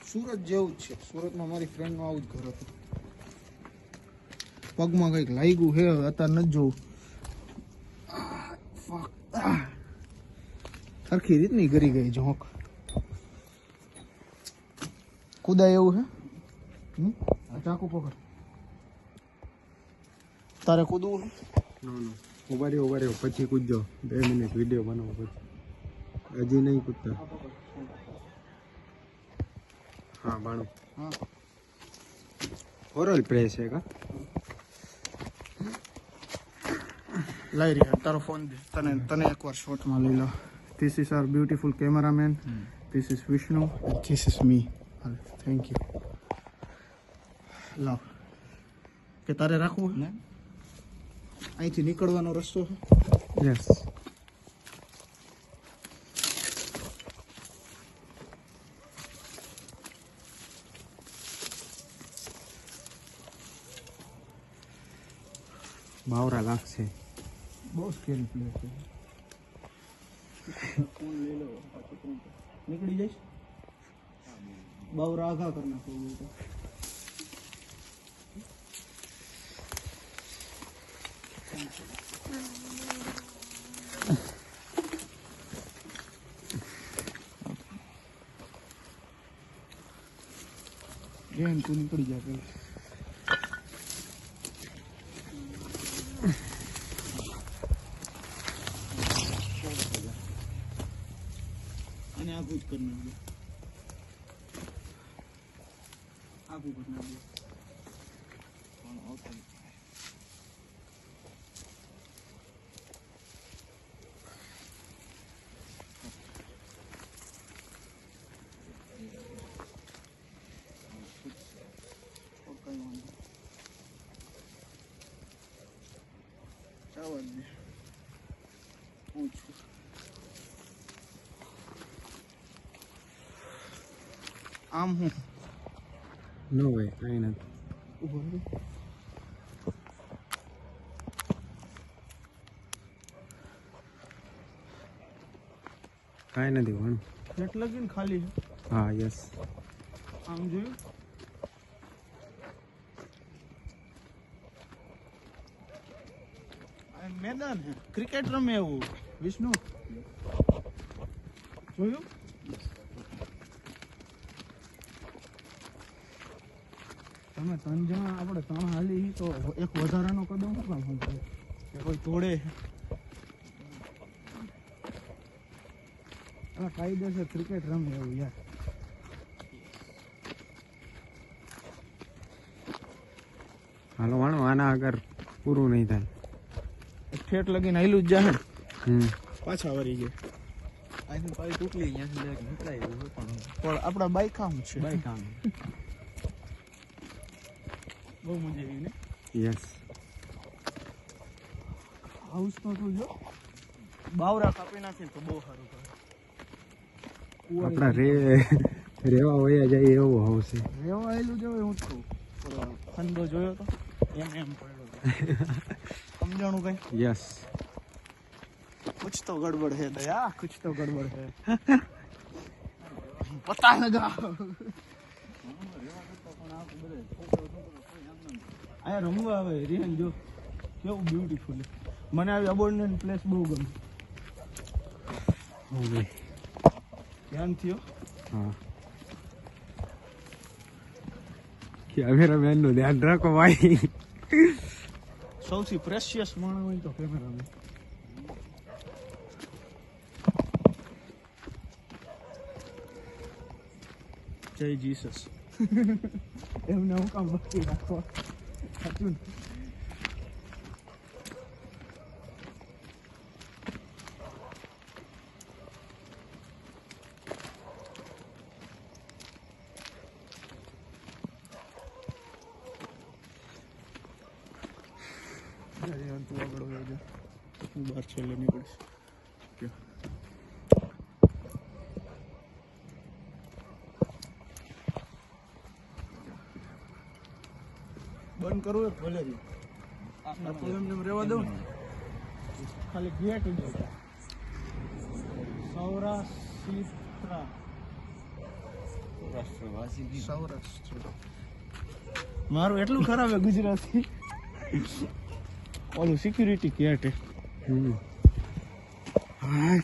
સુરત જેવું જ છે. સુરતમાં મારી ફ્રેન્ડનું આવું જ ઘર હતું. પગમાં કંઈક લાગ્યું છે, અત્યારે નથી જોવું. સરખી રીતની કરી ગઈ ઝોંક. કુદાય એવું છે. આ ચાકુ પકડ. તારે કૂદવું? નો ઉભા રહ્યો પછી કૂદજો. 2 મિનિટ વિડીયો બનાવો પછી. હજી નહીં કૂદતા. હા બાણું. હા ઓરલ પ્રેસ છે કા? લઈ રહ્યા તારો ફોન દે. તને એકવાર શોટમાં લઈ લો. This is are beautiful cameraman. This is Vishnu. This is me. Thank you. લાવ કે તારે રાખવું ને? અહીંથી નીકળવાનો રસ્તો છે. યસ. બાવરા લાગશે. બહુ સ્કેરી પ્લેસ છે. ફોન લઈ લો. નીકળી જઈશ. બાવરા આઘા કરી નાખો. તું નીકળી જાય પેલા. અને આખું જ કરી નાખજો. આખું કરી નાખજો. આમ હું નો વે કાંઈ નથી. ઉભો રહે. કાંઈ નથી ભણું. પેટ લગીને ખાલી છે. હા યસ. આમ જોયું. મેદાન છે. ક્રિકેટ રમે એવું. વિષ્ણુ જોયું? તમે 3 જણા આપણે 3 હાલી તો એક વધારાનો કદમ શું કામ સમજાય કે કોઈ તોડે? આ કાયદેસર ક્રિકેટ રમે એવું યાર. હાલો વાણો આના આગળ પૂરું નહીં થાય. ઠેઠ લગીને હાલ્યું જ જાય. પાછા વળી ગયા. અહીંથી પાછી ટૂકલી અહીંયાથી નીકળાય એવું પણ આપણા બાઈક આમ છે. બાઈક આમ બહુ મજા આવી ને? યસ. હાઉસ તો તું જો બાવરા કાપી નાખીને તો બહુ સારું થાય. આપણા રેવા વયા જાય એવો હાઉસ છે. રેવા આવેલું જ હવે હું જ કહું. ખંડો જોયો તો એમ પડ્યો. સમજાણું કઈ? યસ. कुछ तो गड़बड़ है दया, कुछ तो गड़बड़ है. पता लगा. આયા રમવા આવે રિયલ જો કેવું બ્યુટીફુલ. મને આવી અબોર્ડન પ્લેસ બહુ ગમે. ધ્યાન થયો. હા કેમેરામેન નું ધ્યાન રાખો ભાઈ. સૌથી પ્રેશિયસ માણસ હોય તો કેમેરામેન. જય જીસસ. એમને હું કામ ભક્તિ રાખવા સાચું. તું આગળ વયો જા. હું બહાર છેલ્લે નીકળીશ. બંધ કરવું એક ભલે એમને રહેવા દઉં. ખાલી ગેટ જ સૌરાષ્ટ્ર સૌરાષ્ટ્ર વાસી સૌરાષ્ટ્ર. મારું એટલું ખરાબ હે ગુજરાતી. ઓલું સિક્યુરિટી કેટ હે. હમ હા